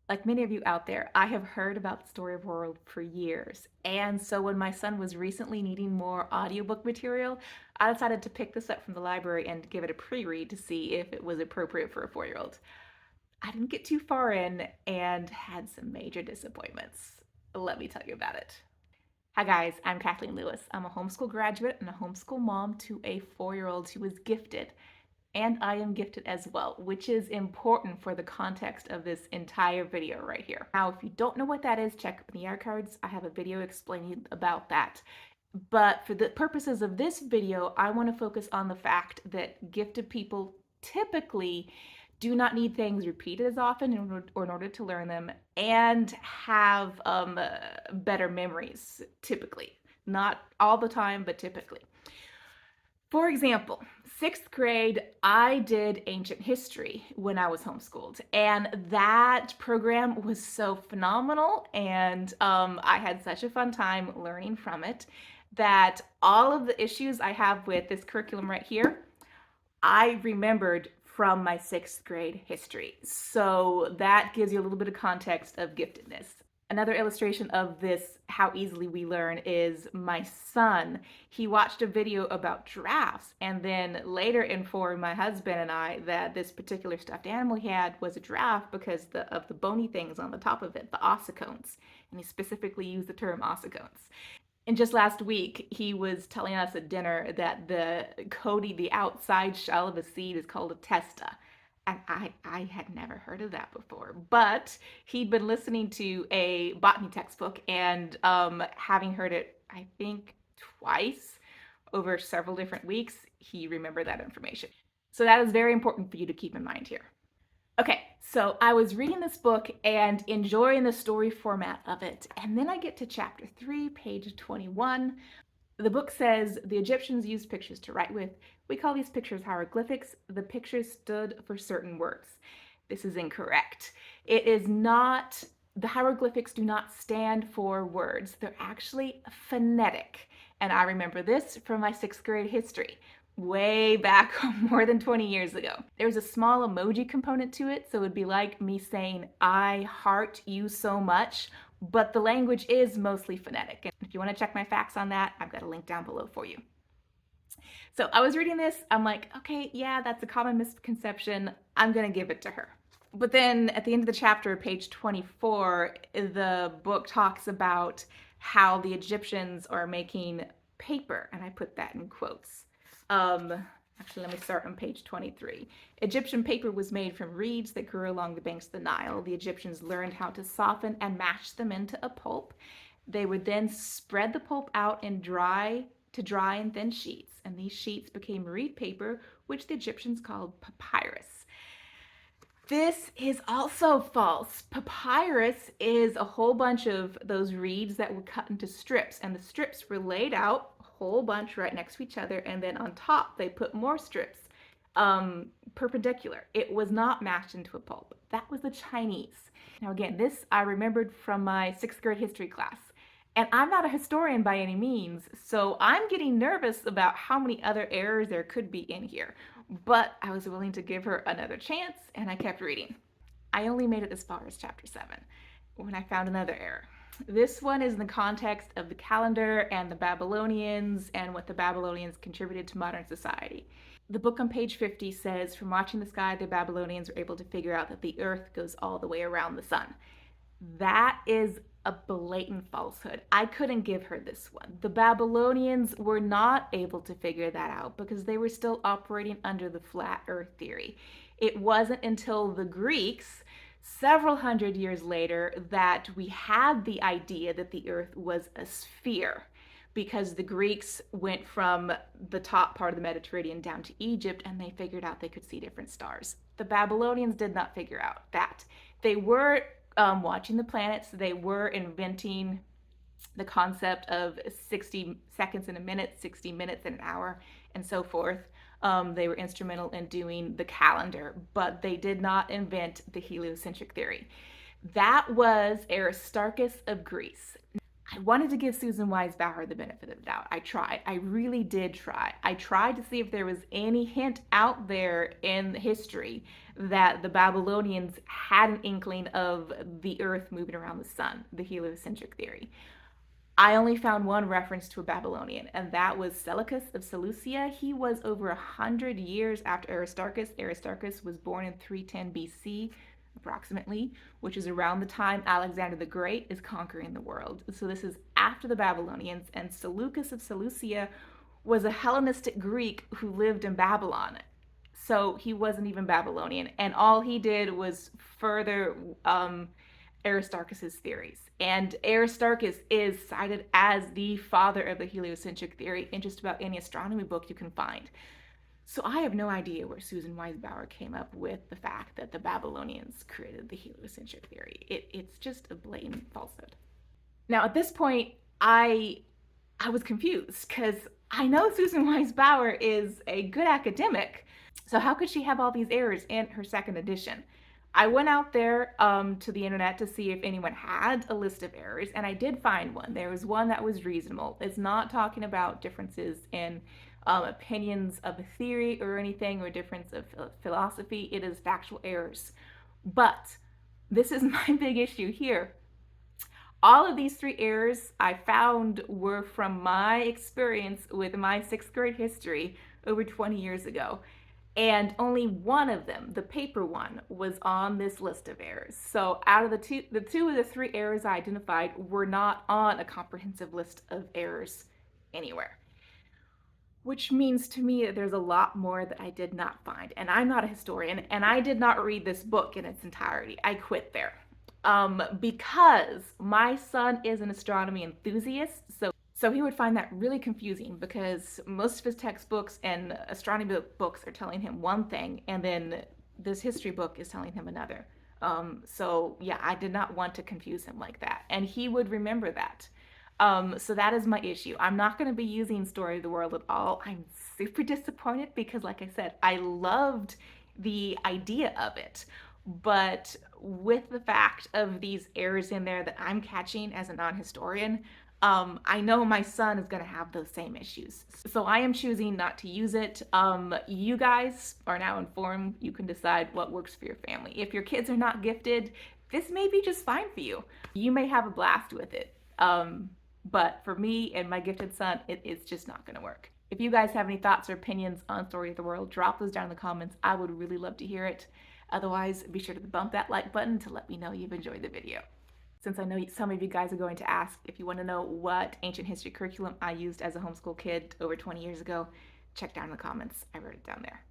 Like many of you out there, I have heard about the story of world for years. And so when my son was recently needing more audiobook material, I decided to pick this up from the library and give it a pre-read to see if it was appropriate for a 4-year-old. I didn't get too far in and had some major disappointments. Let me tell you about it. Hi guys, I'm Kathleen Lewis. I'm a homeschool graduate and a homeschool mom to a 4-year-old who is gifted. And I am gifted as well, which is important for the context of this entire video right here. Now, if you don't know what that is, check in the air cards. I have a video explaining about that. But for the purposes of this video, I want to focus on the fact that gifted people typically do not need things repeated as often in order to learn them, and have better memories, typically. Not all the time, but typically. For example, 6th grade, I did ancient history when I was homeschooled, and that program was so phenomenal, and I had such a fun time learning from it that all of the issues I have with this curriculum right here, I remembered from my 6th grade history. So that gives you a little bit of context of giftedness. Another illustration of this, how easily we learn, is my son. He watched a video about giraffes and then later informed my husband and I that this particular stuffed animal he had was a giraffe because of the bony things on the top of it, the ossicones. And he specifically used the term ossicones. And just last week, he was telling us at dinner that the outside shell of a seed is called a testa. And I had never heard of that before, but he'd been listening to a botany textbook and having heard it, I think, twice over several different weeks, he remembered that information. So that is very important for you to keep in mind here. Okay, so I was reading this book and enjoying the story format of it, and then I get to chapter 3, page 21. The book says the Egyptians used pictures to write with. We call these pictures hieroglyphics. The pictures stood for certain words. This is incorrect. It is not, the hieroglyphics do not stand for words. They're actually phonetic. And I remember this from my 6th grade history, way back more than 20 years ago. There's a small emoji component to it, so it'd be like me saying, I heart you so much, but the language is mostly phonetic. And if you want to check my facts on that, I've got a link down below for you. So I was reading this, I'm like, okay, yeah, that's a common misconception. I'm gonna give it to her. But then at the end of the chapter, page 24, the book talks about how the Egyptians are making paper, and I put that in quotes. Actually, let me start on page 23. Egyptian paper was made from reeds that grew along the banks of the Nile. The Egyptians learned how to soften and mash them into a pulp. They would then spread the pulp out and dry in thin sheets, and these sheets became reed paper, which the Egyptians called papyrus. This is also false. Papyrus is a whole bunch of those reeds that were cut into strips, and the strips were laid out a whole bunch right next to each other, and then on top they put more strips perpendicular. It was not mashed into a pulp. That was the Chinese. Now again, this I remembered from my 6th grade history class. And I'm not a historian by any means, so I'm getting nervous about how many other errors there could be in here. But I was willing to give her another chance, and I kept reading. I only made it as far as chapter 7 when I found another error. This one is in the context of the calendar and the Babylonians and what the Babylonians contributed to modern society. The book on page 50 says, from watching the sky, the Babylonians were able to figure out that the earth goes all the way around the sun. That is a blatant falsehood. I couldn't give her this one. The Babylonians were not able to figure that out because they were still operating under the flat earth theory. It wasn't until the Greeks, several hundred years later, that we had the idea that the earth was a sphere, because the Greeks went from the top part of the Mediterranean down to Egypt, and they figured out they could see different stars. The Babylonians did not figure out that. They were watching the planets. They were inventing the concept of 60 seconds in a minute, 60 minutes in an hour, and so forth. They were instrumental in doing the calendar, but they did not invent the heliocentric theory. That was Aristarchus of Greece. I wanted to give Susan Weisbauer the benefit of the doubt. I tried. I really did try. I tried to see if there was any hint out there in history that the Babylonians had an inkling of the earth moving around the sun, the heliocentric theory. I only found one reference to a Babylonian, and that was Seleucus of Seleucia. He was over 100 years after Aristarchus. Aristarchus was born in 310 BC, approximately, which is around the time Alexander the Great is conquering the world. So this is after the Babylonians, and Seleucus of Seleucia was a Hellenistic Greek who lived in Babylon. So he wasn't even Babylonian, and all he did was further Aristarchus's theories. And Aristarchus is cited as the father of the heliocentric theory in just about any astronomy book you can find. So I have no idea where Susan Weisbauer came up with the fact that the Babylonians created the heliocentric theory. It's just a blatant falsehood. Now at this point, I was confused because I know Susan Weisbauer is a good academic. So how could she have all these errors in her second edition? I went out there to the internet to see if anyone had a list of errors, and I did find one. There was one that was reasonable. It's not talking about differences in opinions of a theory or anything, or difference of philosophy. It is factual errors. But this is my big issue here. All of these three errors I found were from my experience with my sixth grade history over 20 years ago. And only one of them, the paper one, was on this list of errors. So out of the two of the three errors I identified were not on a comprehensive list of errors anywhere. Which means to me that there's a lot more that I did not find. And I'm not a historian, and I did not read this book in its entirety. I quit there. Because my son is an astronomy enthusiast, so he would find that really confusing, because most of his textbooks and astronomy books are telling him one thing, and then this history book is telling him another. So yeah, I did not want to confuse him like that, and he would remember that. So that is my issue. I'm not going to be using Story of the World at all. I'm super disappointed because, like I said, I loved the idea of it. But with the fact of these errors in there that I'm catching as a non-historian, I know my son is going to have those same issues. So I am choosing not to use it. You guys are now informed. You can decide what works for your family. If your kids are not gifted, this may be just fine for you. You may have a blast with it. But for me and my gifted son, it's just not going to work. If you guys have any thoughts or opinions on Story of the World, drop those down in the comments. I would really love to hear it. Otherwise, be sure to bump that like button to let me know you've enjoyed the video. Since I know some of you guys are going to ask, if you want to know what ancient history curriculum I used as a homeschool kid over 20 years ago, check down in the comments. I wrote it down there.